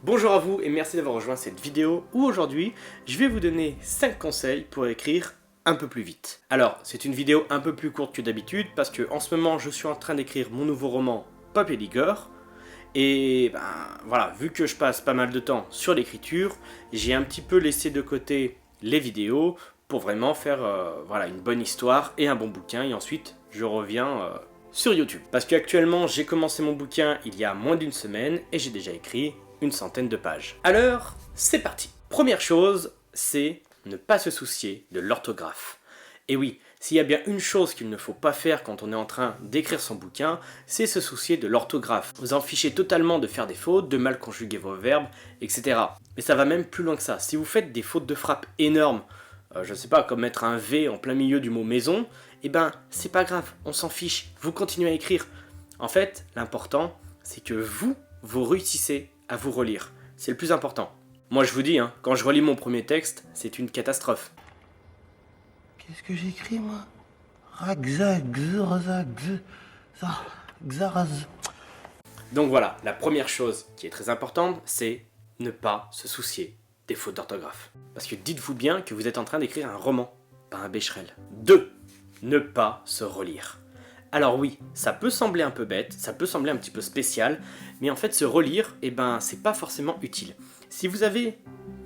Bonjour à vous et merci d'avoir rejoint cette vidéo où aujourd'hui je vais vous donner 5 conseils pour écrire un peu plus vite. Alors c'est une vidéo un peu plus courte que d'habitude parce que en ce moment je suis en train d'écrire mon nouveau roman Pop et Ligor et voilà, vu que je passe pas mal de temps sur l'écriture, j'ai un petit peu laissé de côté les vidéos pour vraiment faire voilà, une bonne histoire et un bon bouquin et ensuite je reviens sur YouTube. Parce qu'actuellement j'ai commencé mon bouquin il y a moins d'une semaine et j'ai déjà écrit une centaine de pages. Alors, c'est parti. Première chose, c'est ne pas se soucier de l'orthographe. Et oui, s'il y a bien une chose qu'il ne faut pas faire quand on est en train d'écrire son bouquin, c'est se soucier de l'orthographe. Vous en fichez totalement de faire des fautes, de mal conjuguer vos verbes, etc. Mais ça va même plus loin que ça. Si vous faites des fautes de frappe énormes, je sais pas, comme mettre un V en plein milieu du mot maison, eh ben, c'est pas grave, on s'en fiche, vous continuez à écrire. En fait, l'important, c'est que vous réussissez à vous relire. C'est le plus important. Moi, je vous dis, quand je relis mon premier texte, c'est une catastrophe. Qu'est-ce que j'écris, moi? Xaraz. Donc voilà, la première chose qui est très importante, c'est ne pas se soucier des fautes d'orthographe. Parce que dites-vous bien que vous êtes en train d'écrire un roman, pas un Becherel. 2. Ne pas se relire. Alors oui, ça peut sembler un peu bête, ça peut sembler un petit peu spécial, mais en fait se relire, c'est pas forcément utile. Si vous avez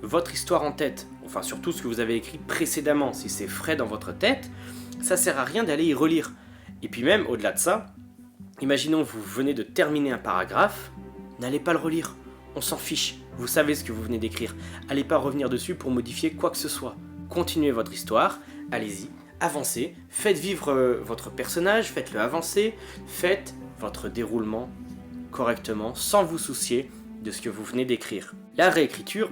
votre histoire en tête, enfin surtout ce que vous avez écrit précédemment, si c'est frais dans votre tête, ça sert à rien d'aller y relire. Et puis même au-delà de ça, imaginons vous venez de terminer un paragraphe, n'allez pas le relire, on s'en fiche, vous savez ce que vous venez d'écrire, allez pas revenir dessus pour modifier quoi que ce soit. Continuez votre histoire, allez-y. Avancez, faites vivre votre personnage, faites-le avancer, faites votre déroulement correctement sans vous soucier de ce que vous venez d'écrire. La réécriture,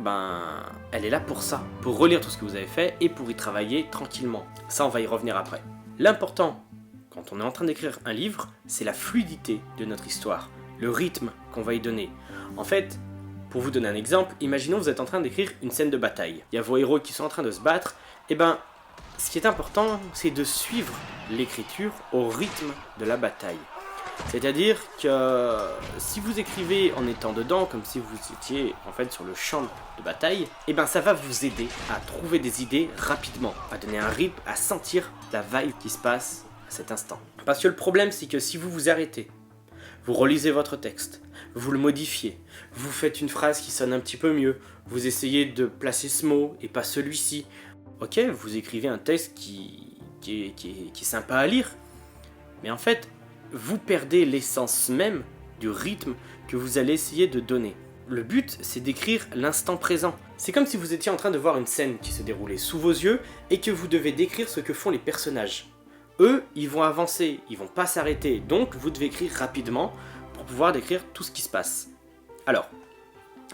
elle est là pour ça, pour relire tout ce que vous avez fait et pour y travailler tranquillement. Ça, on va y revenir après. L'important, quand on est en train d'écrire un livre, c'est la fluidité de notre histoire, le rythme qu'on va y donner. En fait, pour vous donner un exemple, imaginons que vous êtes en train d'écrire une scène de bataille. Il y a vos héros qui sont en train de se battre, ce qui est important, c'est de suivre l'écriture au rythme de la bataille. C'est-à-dire que si vous écrivez en étant dedans, comme si vous étiez en fait sur le champ de bataille, ça va vous aider à trouver des idées rapidement, à donner un rythme, à sentir la vibe qui se passe à cet instant. Parce que le problème, c'est que si vous vous arrêtez, vous relisez votre texte, vous le modifiez, vous faites une phrase qui sonne un petit peu mieux, vous essayez de placer ce mot et pas celui-ci. Ok, vous écrivez un texte qui est sympa à lire, mais en fait, vous perdez l'essence même du rythme que vous allez essayer de donner. Le but, c'est d'écrire l'instant présent. C'est comme si vous étiez en train de voir une scène qui se déroulait sous vos yeux et que vous devez décrire ce que font les personnages. Eux, ils vont avancer, ils vont pas s'arrêter, donc vous devez écrire rapidement pour pouvoir décrire tout ce qui se passe. Alors,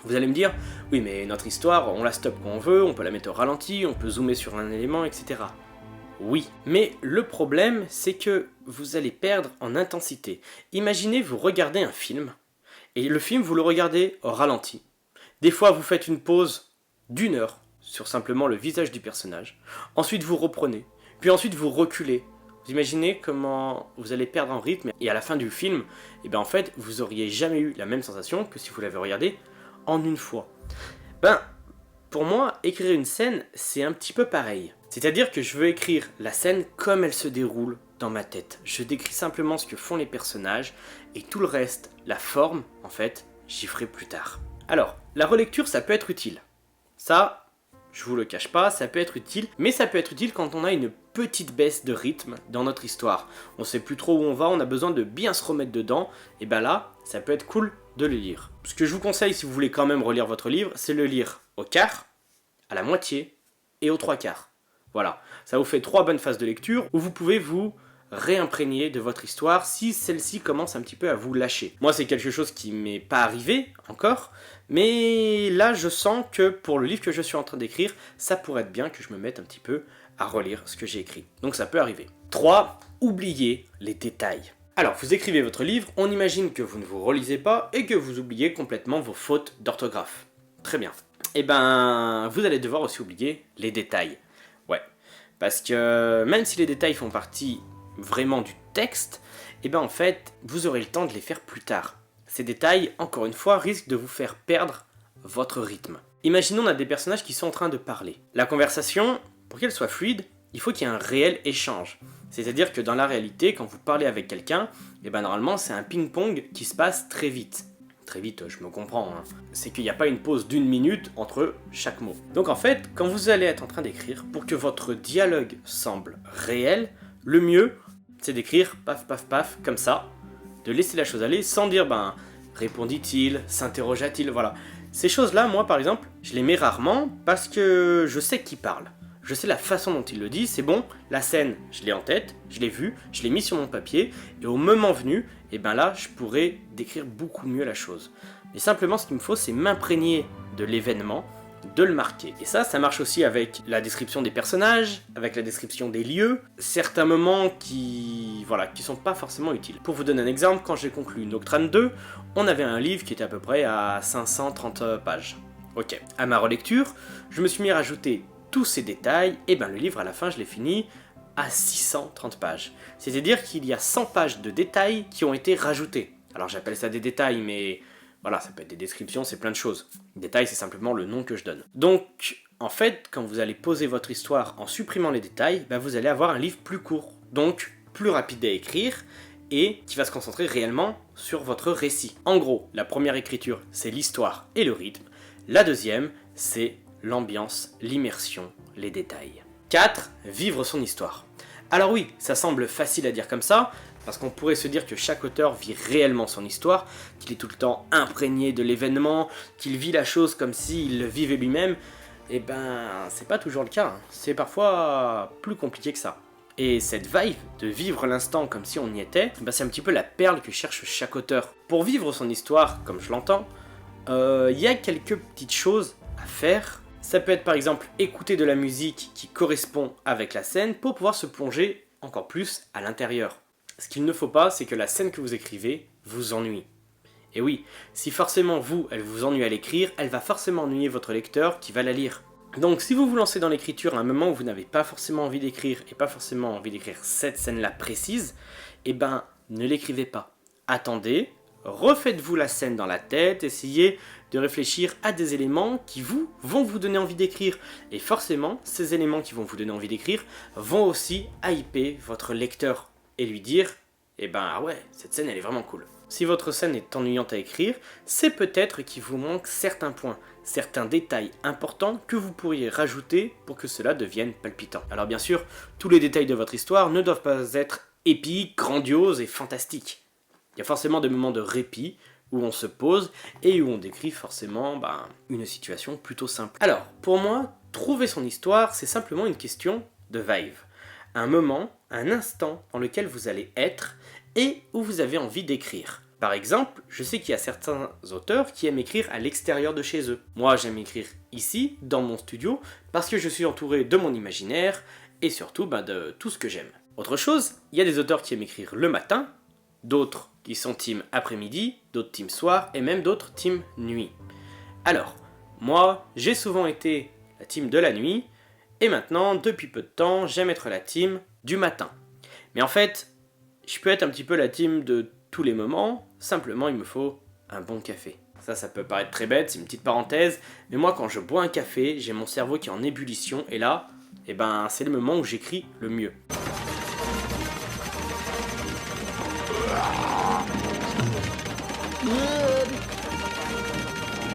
vous allez me dire, oui mais notre histoire, on la stoppe quand on veut, on peut la mettre au ralenti, on peut zoomer sur un élément, etc. Oui, mais le problème, c'est que vous allez perdre en intensité. Imaginez, vous regardez un film, et le film, vous le regardez au ralenti. Des fois, vous faites une pause d'1 heure sur simplement le visage du personnage. Ensuite, vous reprenez. Puis ensuite, vous reculez. Vous imaginez comment vous allez perdre en rythme, et à la fin du film, en fait, vous auriez jamais eu la même sensation que si vous l'avez regardé en une fois. Pour moi, écrire une scène, c'est un petit peu pareil. C'est-à-dire que je veux écrire la scène comme elle se déroule dans ma tête. Je décris simplement ce que font les personnages, et tout le reste, la forme, en fait, j'y ferai plus tard. Alors, la relecture, ça peut être utile. Ça, je vous le cache pas, ça peut être utile, mais ça peut être utile quand on a une petite baisse de rythme dans notre histoire. On sait plus trop où on va, on a besoin de bien se remettre dedans, et là, ça peut être cool de le lire. Ce que je vous conseille si vous voulez quand même relire votre livre, c'est le lire au quart, à la moitié et aux 3/4. Voilà, ça vous fait 3 bonnes phases de lecture où vous pouvez vous réimprégner de votre histoire si celle-ci commence un petit peu à vous lâcher. Moi, c'est quelque chose qui m'est pas arrivé encore, mais là, je sens que pour le livre que je suis en train d'écrire, ça pourrait être bien que je me mette un petit peu à relire ce que j'ai écrit. Donc ça peut arriver. 3. Oubliez les détails. Alors, vous écrivez votre livre, on imagine que vous ne vous relisez pas et que vous oubliez complètement vos fautes d'orthographe. Très bien. Vous allez devoir aussi oublier les détails. Ouais, parce que même si les détails font partie vraiment du texte, en fait, vous aurez le temps de les faire plus tard. Ces détails, encore une fois, risquent de vous faire perdre votre rythme. Imaginons on a des personnages qui sont en train de parler. La conversation, pour qu'elle soit fluide, il faut qu'il y ait un réel échange. C'est-à-dire que dans la réalité, quand vous parlez avec quelqu'un, normalement c'est un ping-pong qui se passe très vite. Très vite, je me comprends, hein. C'est qu'il n'y a pas une pause d'1 minute entre chaque mot. Donc en fait, quand vous allez être en train d'écrire, pour que votre dialogue semble réel, le mieux, c'est d'écrire paf paf paf, comme ça, de laisser la chose aller sans dire répondit-il, s'interrogea-t-il, voilà. Ces choses-là, moi par exemple, je les mets rarement parce que je sais qui parle. Je sais la façon dont il le dit, c'est bon, la scène, je l'ai en tête, je l'ai vue, je l'ai mis sur mon papier, et au moment venu, là, je pourrais décrire beaucoup mieux la chose. Mais simplement, ce qu'il me faut, c'est m'imprégner de l'événement, de le marquer. Et ça marche aussi avec la description des personnages, avec la description des lieux, certains moments qui sont pas forcément utiles. Pour vous donner un exemple, quand j'ai conclu Nocturne 2, on avait un livre qui était à peu près à 530 pages. Ok. À ma relecture, je me suis mis à rajouter tous ces détails, le livre à la fin je l'ai fini à 630 pages. C'est-à-dire qu'il y a 100 pages de détails qui ont été rajoutés. Alors j'appelle ça des détails, mais voilà, ça peut être des descriptions, c'est plein de choses. Détails, c'est simplement le nom que je donne. Donc, en fait, quand vous allez poser votre histoire en supprimant les détails, vous allez avoir un livre plus court, donc plus rapide à écrire, et qui va se concentrer réellement sur votre récit. En gros, la première écriture, c'est l'histoire et le rythme. La deuxième, c'est l'ambiance, l'immersion, les détails. 4. Vivre son histoire. Alors oui, ça semble facile à dire comme ça, parce qu'on pourrait se dire que chaque auteur vit réellement son histoire, qu'il est tout le temps imprégné de l'événement, qu'il vit la chose comme s'il le vivait lui-même. C'est pas toujours le cas, c'est parfois plus compliqué que ça. Et cette vibe de vivre l'instant comme si on y était, c'est un petit peu la perle que cherche chaque auteur. Pour vivre son histoire, comme je l'entends, il y a quelques petites choses à faire. Ça peut être par exemple écouter de la musique qui correspond avec la scène pour pouvoir se plonger encore plus à l'intérieur. Ce qu'il ne faut pas, c'est que la scène que vous écrivez vous ennuie. Et oui, si forcément elle vous ennuie à l'écrire, elle va forcément ennuyer votre lecteur qui va la lire. Donc si vous vous lancez dans l'écriture à un moment où vous n'avez pas forcément envie d'écrire et pas forcément envie d'écrire cette scène-là précise, ne l'écrivez pas. Attendez, refaites-vous la scène dans la tête, essayez de réfléchir à des éléments qui vont vous donner envie d'écrire. Et forcément, ces éléments qui vont vous donner envie d'écrire vont aussi hyper votre lecteur et lui dire ah ouais, cette scène elle est vraiment cool. Si votre scène est ennuyante à écrire, c'est peut-être qu'il vous manque certains points, certains détails importants que vous pourriez rajouter pour que cela devienne palpitant. Alors bien sûr, tous les détails de votre histoire ne doivent pas être épiques, grandioses et fantastiques. Il y a forcément des moments de répit où on se pose et où on décrit forcément une situation plutôt simple. Alors, pour moi, trouver son histoire, c'est simplement une question de vibe. Un moment, un instant dans lequel vous allez être et où vous avez envie d'écrire. Par exemple, je sais qu'il y a certains auteurs qui aiment écrire à l'extérieur de chez eux. Moi, j'aime écrire ici, dans mon studio, parce que je suis entouré de mon imaginaire et surtout de tout ce que j'aime. Autre chose, il y a des auteurs qui aiment écrire le matin, d'autres qui sont team après-midi, d'autres team soir et même d'autres team nuit. Alors, moi, j'ai souvent été la team de la nuit et maintenant, depuis peu de temps, j'aime être la team du matin. Mais en fait, je peux être un petit peu la team de tous les moments, simplement il me faut un bon café. Ça peut paraître très bête, c'est une petite parenthèse, mais moi quand je bois un café, j'ai mon cerveau qui est en ébullition et là, c'est le moment où j'écris le mieux.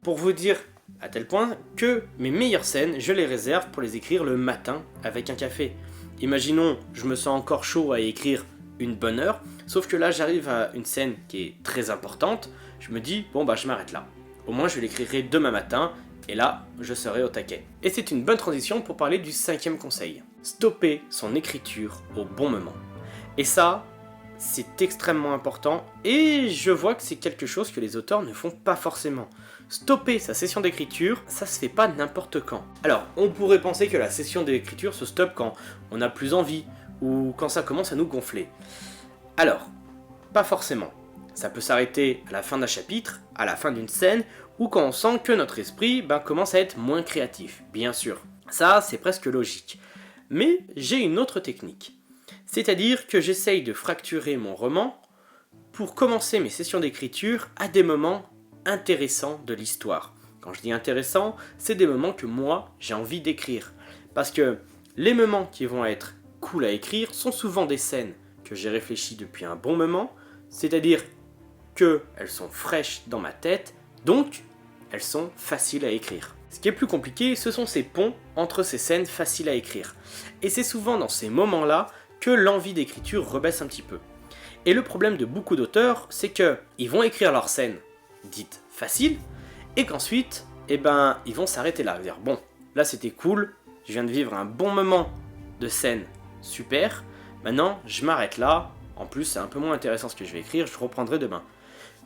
Pour vous dire à tel point que mes meilleures scènes, je les réserve pour les écrire le matin avec un café. Imaginons, je me sens encore chaud à écrire une bonne heure, sauf que là j'arrive à une scène qui est très importante, je me dis je m'arrête là. Au moins je l'écrirai demain matin et là je serai au taquet. Et c'est une bonne transition pour parler du 5e conseil. Stopper son écriture au bon moment. Et ça, c'est extrêmement important et je vois que c'est quelque chose que les auteurs ne font pas forcément. Stopper sa session d'écriture, ça se fait pas n'importe quand. Alors, on pourrait penser que la session d'écriture se stoppe quand on n'a plus envie ou quand ça commence à nous gonfler. Alors, pas forcément. Ça peut s'arrêter à la fin d'un chapitre, à la fin d'une scène, ou quand on sent que notre esprit commence à être moins créatif, bien sûr. Ça, c'est presque logique. Mais j'ai une autre technique. C'est-à-dire que j'essaye de fracturer mon roman pour commencer mes sessions d'écriture à des moments intéressants de l'histoire. Quand je dis intéressant, c'est des moments que moi, j'ai envie d'écrire. Parce que les moments qui vont être cool à écrire sont souvent des scènes que j'ai réfléchies depuis un bon moment, c'est-à-dire qu'elles sont fraîches dans ma tête, donc elles sont faciles à écrire. Ce qui est plus compliqué, ce sont ces ponts entre ces scènes faciles à écrire. Et c'est souvent dans ces moments-là que l'envie d'écriture rebaisse un petit peu. Et le problème de beaucoup d'auteurs, c'est qu'ils vont écrire leurs scènes dites faciles, et qu'ensuite, ils vont s'arrêter là. Dire, bon, là c'était cool, je viens de vivre un bon moment de scène, super, maintenant je m'arrête là, en plus c'est un peu moins intéressant ce que je vais écrire, je reprendrai demain.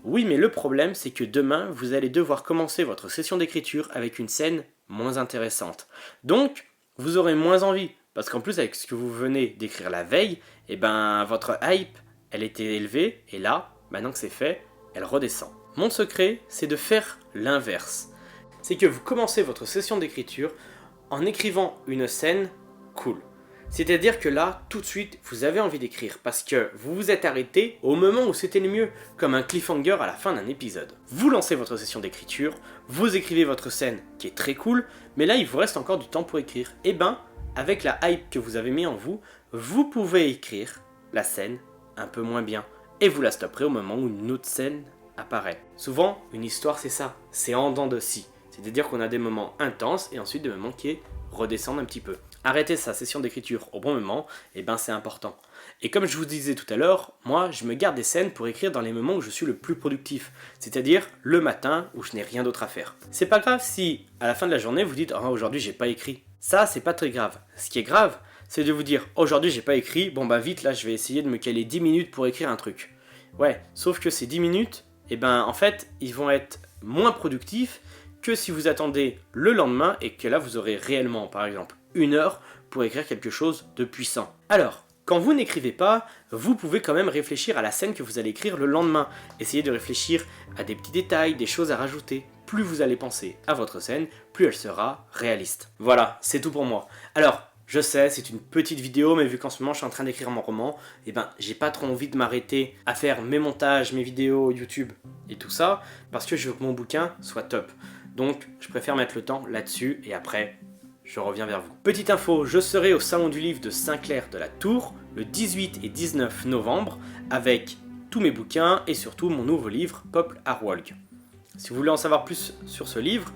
Oui, mais le problème, c'est que demain, vous allez devoir commencer votre session d'écriture avec une scène moins intéressante. Donc, vous aurez moins envie, parce qu'en plus, avec ce que vous venez d'écrire la veille, votre hype, elle était élevée, et là, maintenant que c'est fait, elle redescend. Mon secret, c'est de faire l'inverse. C'est que vous commencez votre session d'écriture en écrivant une scène cool. C'est-à-dire que là, tout de suite, vous avez envie d'écrire parce que vous vous êtes arrêté au moment où c'était le mieux, comme un cliffhanger à la fin d'un épisode. Vous lancez votre session d'écriture, vous écrivez votre scène qui est très cool, mais là, il vous reste encore du temps pour écrire. Et avec la hype que vous avez mis en vous, vous pouvez écrire la scène un peu moins bien. Et vous la stopperez au moment où une autre scène apparaît. Souvent, une histoire, c'est ça, c'est en dents de scie. C'est-à-dire qu'on a des moments intenses et ensuite des moments qui redescendent un petit peu. Arrêter sa session d'écriture au bon moment, c'est important. Et comme je vous disais tout à l'heure, moi je me garde des scènes pour écrire dans les moments où je suis le plus productif, c'est-à-dire le matin où je n'ai rien d'autre à faire. C'est pas grave si à la fin de la journée vous dites aujourd'hui j'ai pas écrit. Ça c'est pas très grave. Ce qui est grave, c'est de vous dire aujourd'hui j'ai pas écrit, vite là je vais essayer de me caler 10 minutes pour écrire un truc. Ouais, sauf que ces 10 minutes, en fait ils vont être moins productifs que si vous attendez le lendemain et que là vous aurez réellement par exemple 1 heure pour écrire quelque chose de puissant. Alors, quand vous n'écrivez pas, vous pouvez quand même réfléchir à la scène que vous allez écrire le lendemain. Essayez de réfléchir à des petits détails, des choses à rajouter. Plus vous allez penser à votre scène, plus elle sera réaliste. Voilà, c'est tout pour moi. Alors, je sais, c'est une petite vidéo, mais vu qu'en ce moment je suis en train d'écrire mon roman, j'ai pas trop envie de m'arrêter à faire mes montages, mes vidéos YouTube et tout ça, parce que je veux que mon bouquin soit top. Donc, je préfère mettre le temps là-dessus et après, je reviens vers vous. Petite info, je serai au Salon du Livre de Saint-Clair de la Tour le 18 et 19 novembre avec tous mes bouquins et surtout mon nouveau livre Peuple à Roalg. Si vous voulez en savoir plus sur ce livre,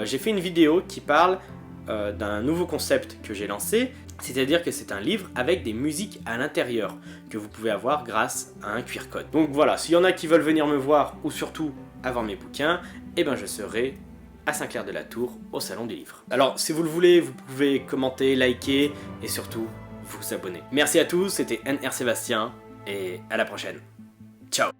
j'ai fait une vidéo qui parle d'un nouveau concept que j'ai lancé, c'est-à-dire que c'est un livre avec des musiques à l'intérieur que vous pouvez avoir grâce à un QR code. Donc voilà, s'il y en a qui veulent venir me voir ou surtout avoir mes bouquins, je serai à Saint-Clair de la Tour au Salon du Livre. Alors si vous le voulez, vous pouvez commenter, liker et surtout vous abonner. Merci à tous, c'était NR Sébastien et à la prochaine. Ciao.